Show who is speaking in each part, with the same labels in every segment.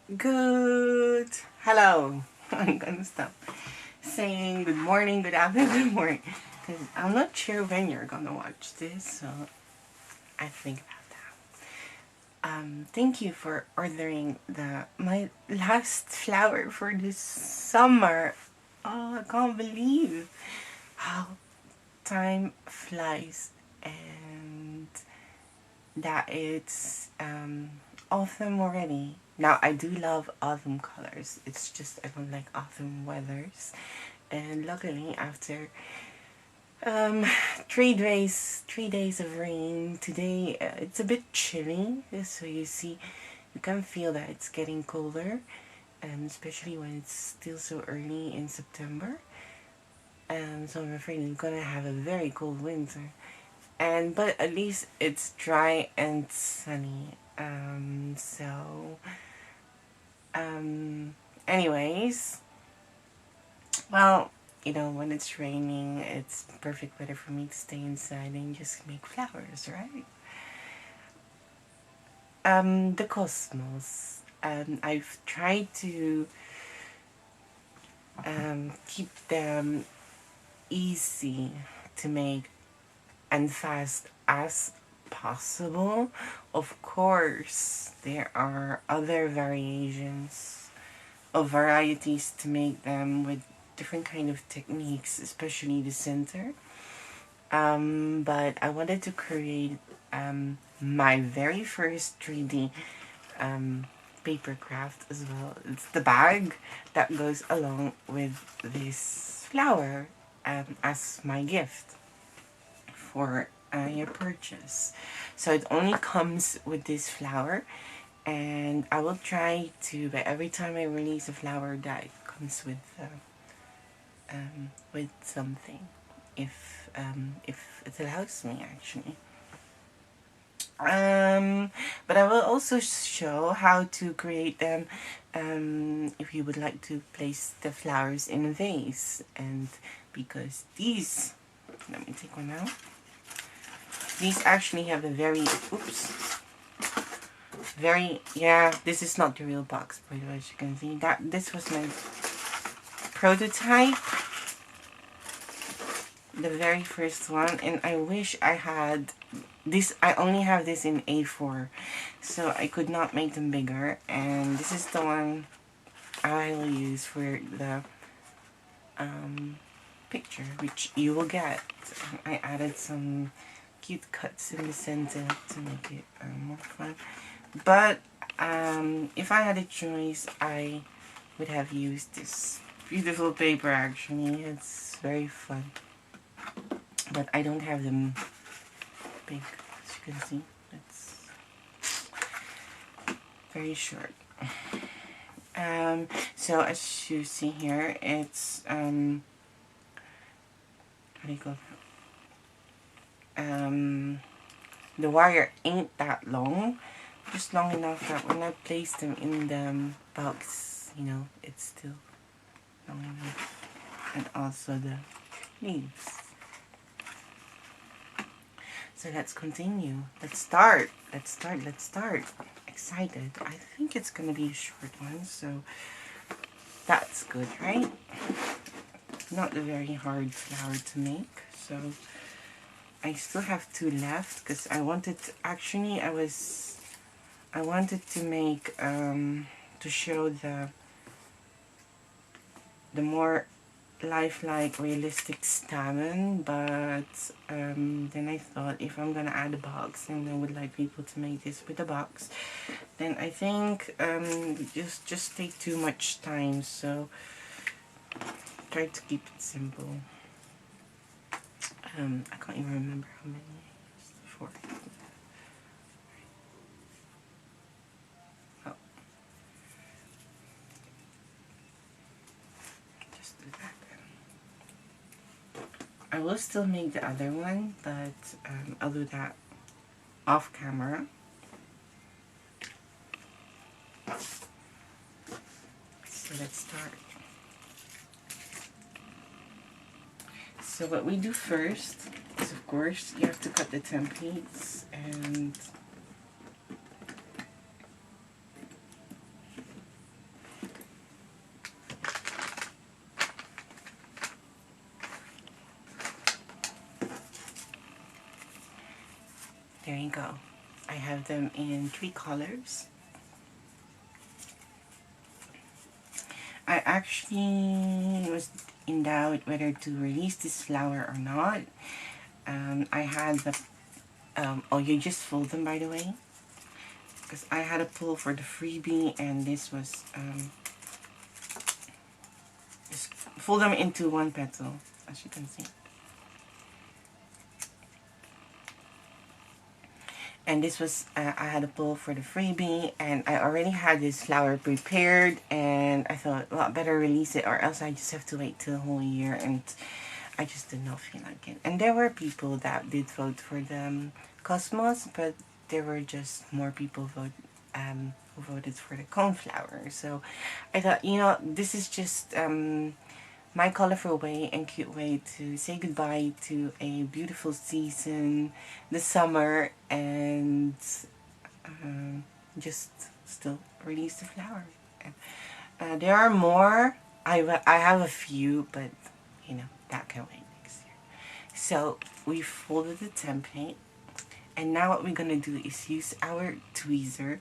Speaker 1: Good. Hello. I'm gonna stop saying good morning, good afternoon, good morning, because I'm not sure when you're gonna watch this, so I think about that. Thank you for ordering my last flower for this summer. Oh, I can't believe how time flies and that it's autumn already. Now I do love autumn colors. It's just I don't like autumn weathers. And luckily after um 3 days of rain today, it's a bit chilly. So you see, you can feel that it's getting colder, and especially when it's still so early in September. And so I'm afraid we're gonna have a very cold winter. But at least it's dry and sunny. Um, anyways, well, when it's raining, it's perfect weather for me to stay inside and just make flowers, right? The cosmos. I've tried to keep them easy to make and fast as possible. Of course, there are other variations of varieties to make them with different kind of techniques, especially the center. But I wanted to create my very first 3D paper craft as well. It's the bag that goes along with this flower as my gift for your purchase. So it only comes with this flower, and I will try to, but every time I release a flower, that it comes with something, if it allows me actually. But I will also show how to create them if you would like to place the flowers in a vase. And because these, let me take one out. These actually have a yeah, this is not the real box, by the way, as you can see. This was my prototype, the very first one, and I wish I had this. I only have this in A4, so I could not make them bigger, and this is the one I will use for the picture, which you will get. I added some cute cuts in the center to make it more fun. But if I had a choice, I would have used this beautiful paper actually. It's very fun. But I don't have them big, as you can see. It's very short. So as you see here, it's how do you call that? The wire ain't that long, just long enough that when I place them in the box, it's still long enough. And also the leaves. So let's continue. Let's start. Excited. I think it's gonna be a short one, so that's good, right? Not a very hard flower to make, so I still have 2 left because I wanted to make to show the more lifelike, realistic stammen, but then I thought if I'm gonna add a box and I would like people to make this with a box, then I think just take too much time, so try to keep it simple. I can't even remember how many I used before. Oh. Just do that then. I will still make the other one, but I'll do that off camera. So let's start. So what we do first is, of course, you have to cut the templates, and there you go. I have them in 3 colors. I actually was in doubt whether to release this flower or not. I had the, oh, you just fold them, by the way, because I had a pull for the freebie, and this was, just fold them into 1 petal, as you can see. And this was, I had a pull for the freebie, and I already had this flower prepared, and I thought, well, I better release it, or else I just have to wait till a whole year, and I just did not feel like it. And there were people that did vote for the Cosmos, but there were just more people who voted for the coneflower. So I thought, you know, this is just my colorful way and cute way to say goodbye to a beautiful season, the summer, and just still release the flower. There are more. I have a few, but you know, that can wait next year. So we folded the template, and now what we're gonna do is use our tweezer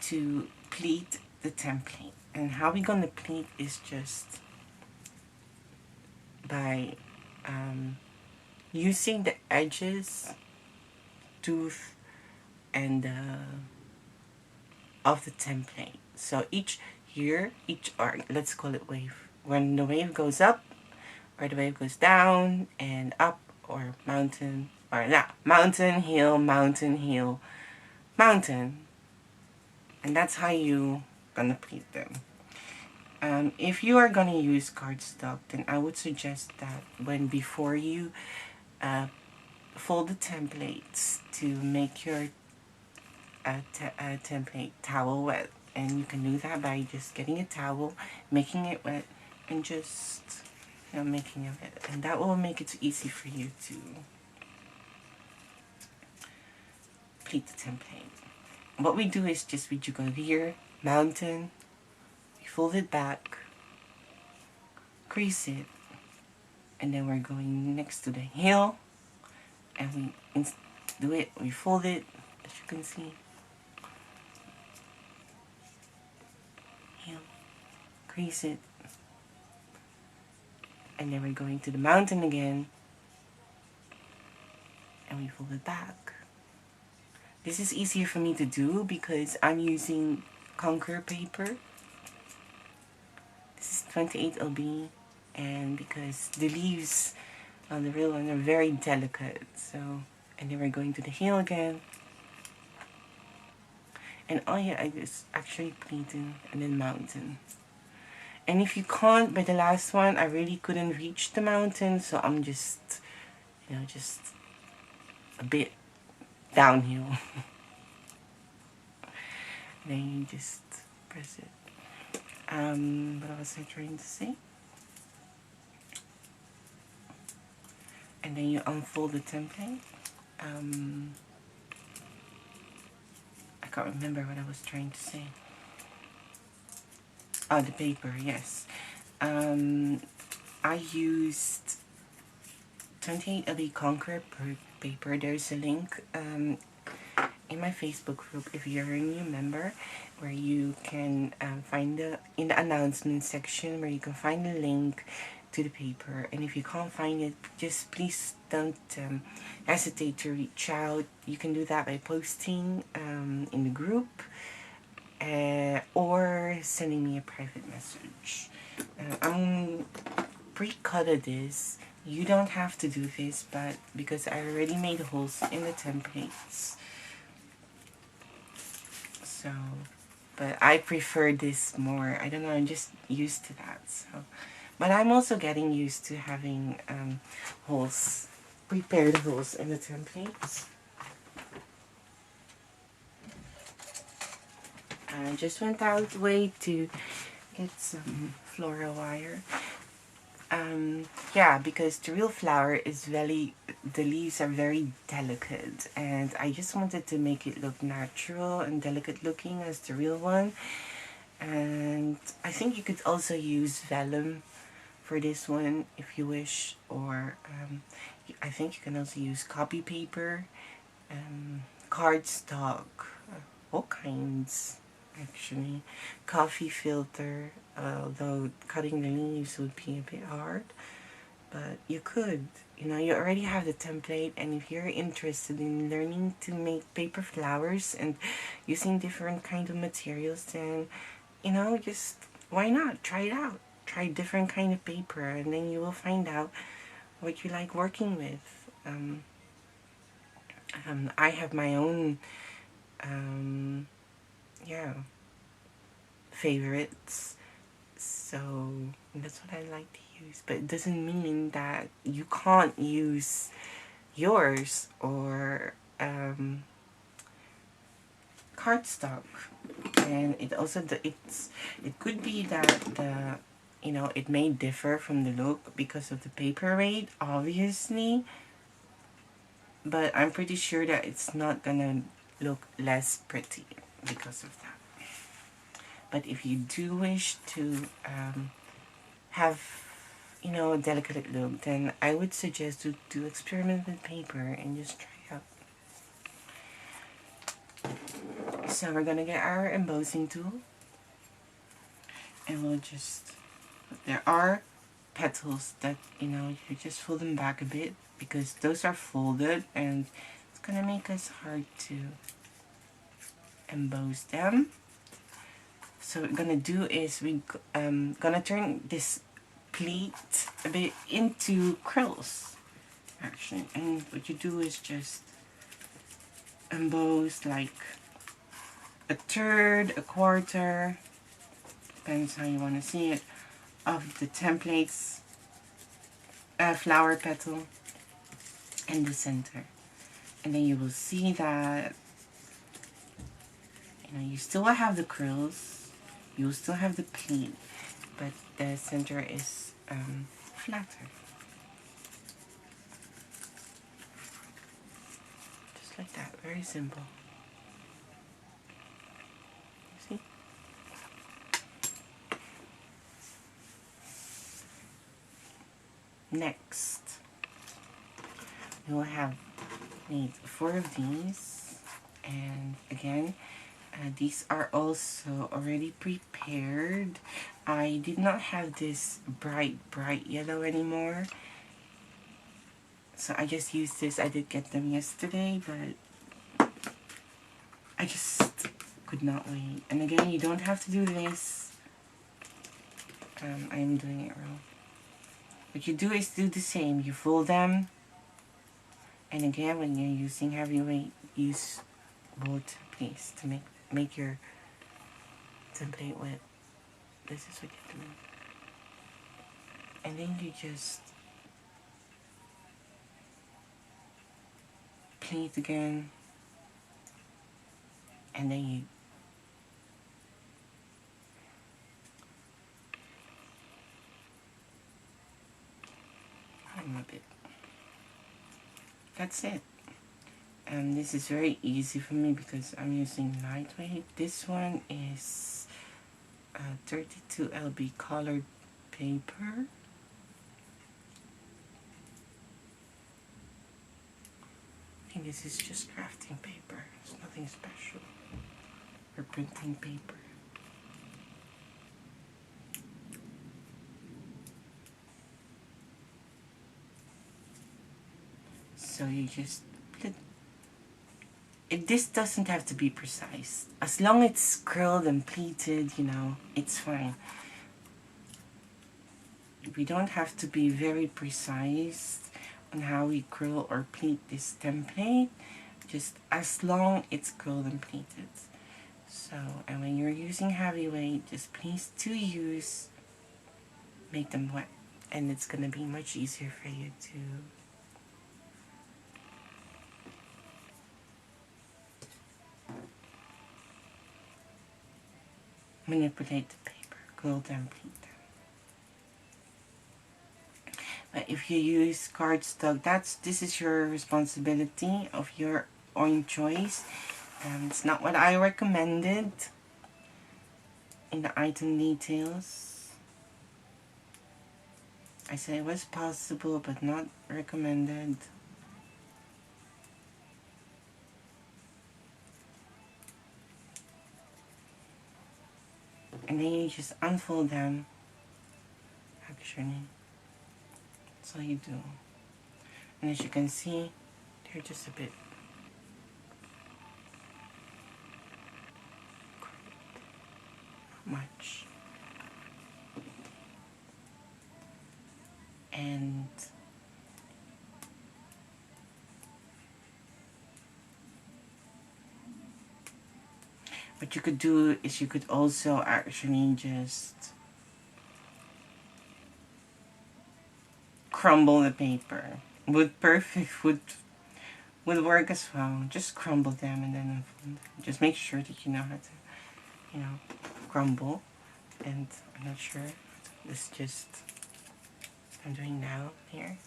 Speaker 1: to pleat the template. And how we're gonna pleat is just by using the edges, tooth, and of the template. So each or let's call it wave. When the wave goes up, or the wave goes down and up, or mountain, or not, mountain, hill, mountain, hill, mountain. And that's how you gonna pleat them. If you are gonna use cardstock, then I would suggest that before you fold the templates, to make your template towel wet. And you can do that by just getting a towel, making it wet, and just, you know, making it wet. And that will make it easy for you to pleat the template. What we do is just, we go here, mountain, we fold it back, crease it, and then we're going next to the hill, and we do it, we fold it, as you can see, hill, crease it, and then we're going to the mountain again, and we fold it back. This is easier for me to do because I'm using Conquer paper. This is 28 LB, and because the leaves on the real one are very delicate. So, and then we're going to the hill again. And oh yeah, I just actually pleating, and then mountain. And if you can't, by the last one, I really couldn't reach the mountain, so I'm just, you know, just a bit downhill. Then you just press it. What was I trying to say? And then you unfold the template. I can't remember what I was trying to say. Oh, the paper, yes. I used 28 LB Conquer paper. There's a link in my Facebook group, if you're a new member, where you can find in the announcement section, where you can find the link to the paper. And if you can't find it, just please don't hesitate to reach out. You can do that by posting in the group, or sending me a private message. I'm pre-cutted this. You don't have to do this, but because I already made holes in the templates, so, but I prefer this more. I don't know, I'm just used to that. So, but I'm also getting used to having holes, prepared holes in the templates. I just went out way to get some floral wire. Yeah, because the real flower is the leaves are very delicate, and I just wanted to make it look natural and delicate looking as the real one. And I think you could also use vellum for this one if you wish, or I think you can also use copy paper cardstock, all kinds actually, coffee filter, although cutting the leaves would be a bit hard, but you could, you know, you already have the template, and if you're interested in learning to make paper flowers and using different kind of materials, then, you know, just why not try it out, try different kind of paper, and then you will find out what you like working with. I have my own yeah, favorites, so that's what I like to use, but it doesn't mean that you can't use yours or cardstock. And it also it could be that the, you know, it may differ from the look because of the paper weight, obviously, but I'm pretty sure that it's not gonna look less pretty because of that. But if you do wish to have, you know, a delicate look, then I would suggest to experiment with paper and just try it out. So we're gonna get our embossing tool, and we'll just, there are petals that, you know, you just fold them back a bit because those are folded and it's gonna make us hard to emboss them. So what we're gonna do is we gonna turn this pleat a bit into quills actually, and what you do is just emboss like a third, a quarter, depends how you want to see it, of the templates flower petal in the center, and then you will see that, you know, you still have the curls, you will still have the pleat, but the center is flatter. Just like that, very simple. See? Next, we will need 4 of these, and again, these are also already prepared. I did not have this bright yellow anymore, so I just used this. I did get them yesterday, but I just could not wait. And again, you don't have to do this. I am doing it wrong. What you do is do the same. You fold them, and again, when you're using heavyweight, use water, please, to make your template wet. This is what you do. And then you just pleat again, and then you a bit. That's it. And this is very easy for me because I'm using lightweight. This one is 32 LB colored paper. I think this is just crafting paper. It's nothing special. Or printing paper. So you just put this doesn't have to be precise. As long as it's curled and pleated, you know, it's fine. We don't have to be very precise on how we curl or pleat this template, just as long it's curled and pleated. So, and when you're using heavyweight, just please to make them wet, and it's gonna be much easier for you to manipulate the paper, curl them, pleat them. But if you use cardstock, this is your responsibility of your own choice. It's not what I recommended in the item details. I said it was possible but not recommended. And then you just unfold them. Actually, that's all you do. And as you can see, they're just a bit much. And what you could do is you could also actually just crumble the paper. Would work as well. Just crumble them and then unfold them. Just make sure that you know how to, you know, crumble. And I'm not sure. It's just I'm doing now here.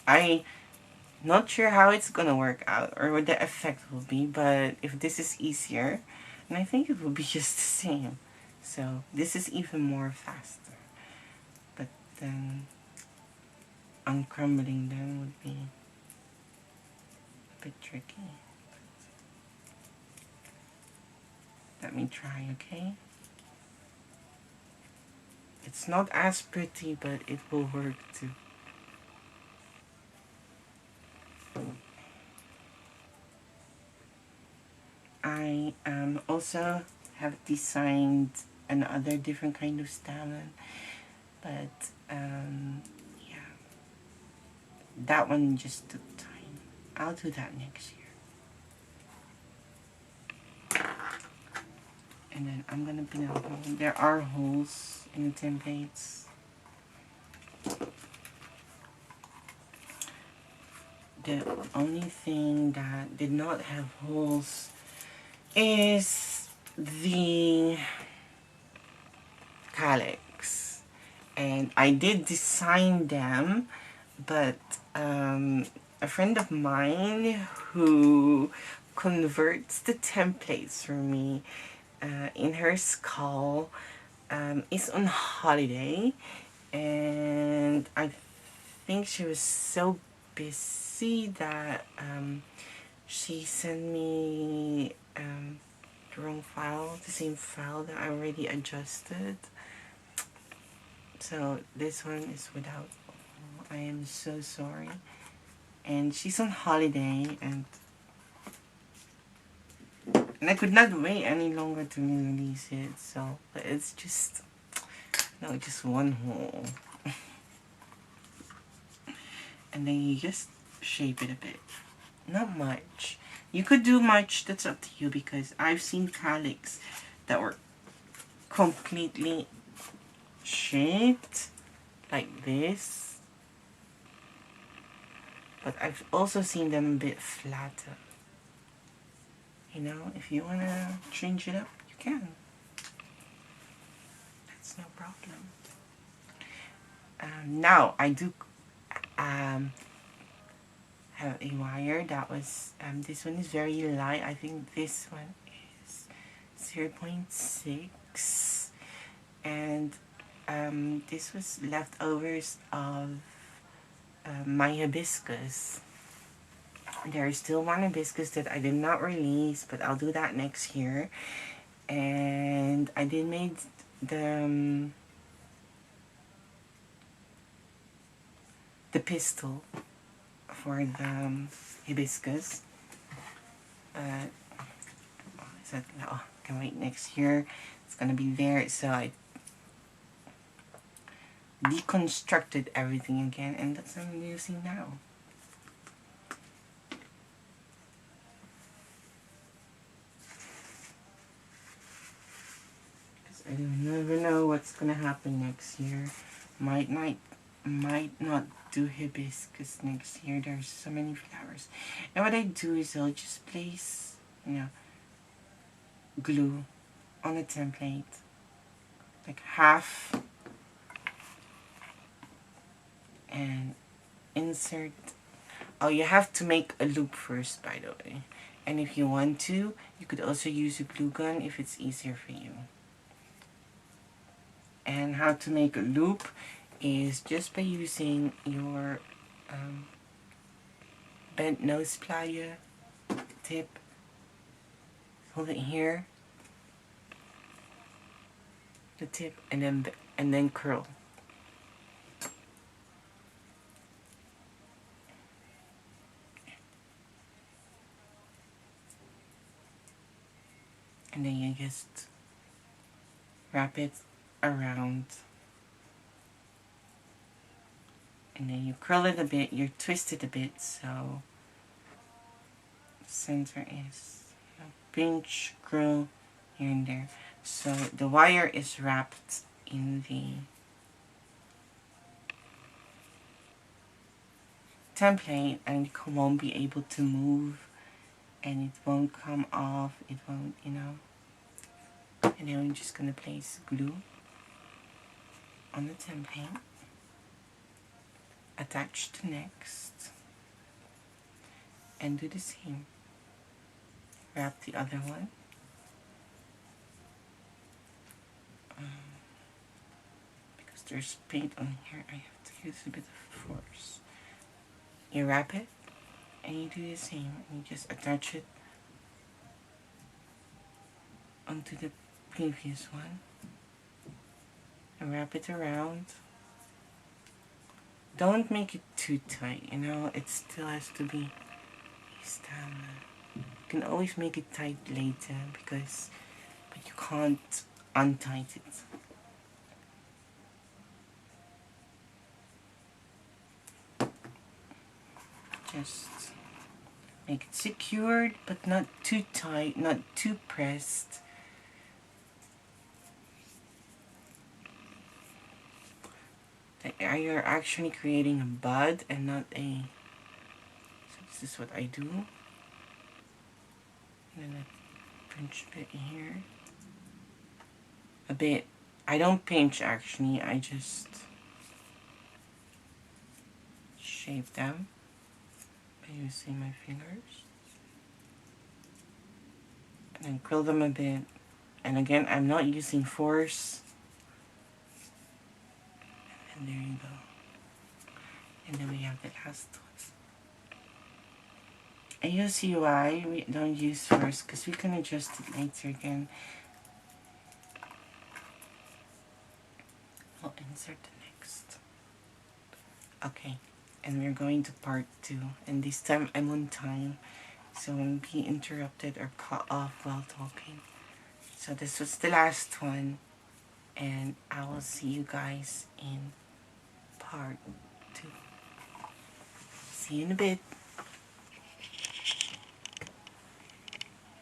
Speaker 1: I'm not sure how it's gonna work out or what the effect will be, but if this is easier, and I think it will be just the same. So this is even more faster. But then uncrumbling them would be a bit tricky. Let me try, okay? It's not as pretty, but it will work too. I also have designed another different kind of stallion, but yeah, that one just took time. I'll do that next year. And then I'm gonna pin a hole. There are holes in the templates. The only thing that did not have holes is the calyx. And I did design them, but a friend of mine who converts the templates for me in her skull is on holiday, and I think she was so busy that she sent me the wrong file, the same file that I already adjusted. So this one is without. I am so sorry. And she's on holiday, and I could not wait any longer to release it. So, but it's just just one hole. And then you just shape it a bit. Not much. You could do much, that's up to you, because I've seen calyx that were completely shaped like this. But I've also seen them a bit flatter. You know, if you want to change it up, you can. That's no problem. Now, I do have a wire that was, this one is very light. I think this one is 0.6. And this was leftovers of my hibiscus. There is still one hibiscus that I did not release, but I'll do that next year. And I did make the pistil for the hibiscus. I said, no, I can wait next year. It's gonna be there. So I deconstructed everything again, and that's what I'm using now. Because I never know what's gonna happen next year. Might not do hibiscus next year. There's so many flowers. And what I do is I'll just place, glue on the template, like half, and insert. Oh, you have to make a loop first, by the way. And if you want to, you could also use a glue gun if it's easier for you. And how to make a loop is just by using your bent nose plier tip. Hold it here. the tip, and then curl. And then you just wrap it around, and then you curl it a bit, you twist it a bit, so the center is, you know, pinch, curl here and there. So the wire is wrapped in the template, and it won't be able to move, and it won't come off, it won't, you know. And then I'm just gonna place glue on the template, attach to next, and do the same. Wrap the other one. Because there's paint on here, I have to use a bit of force. You wrap it, and you do the same, and you just attach it onto the previous one, and wrap it around. Don't make it too tight, you know, it still has to be stand. You can always make it tight later, but you can't untight it. Just make it secured, but not too tight, not too pressed. You're actually creating a bud and not a... So this is what I do. And then I pinch a bit here. A bit. I don't pinch actually, I just shape them by using my fingers. And then curl them a bit. And again, I'm not using force. And there you go. And then we have the last ones. And you'll see why we don't use force, because we can adjust it later again. I'll insert the next. Okay, and we're going to part 2. And this time I'm on time, so I won't be interrupted or cut off while talking. So this was the last one, and I will see you guys in part 2. See you in a bit.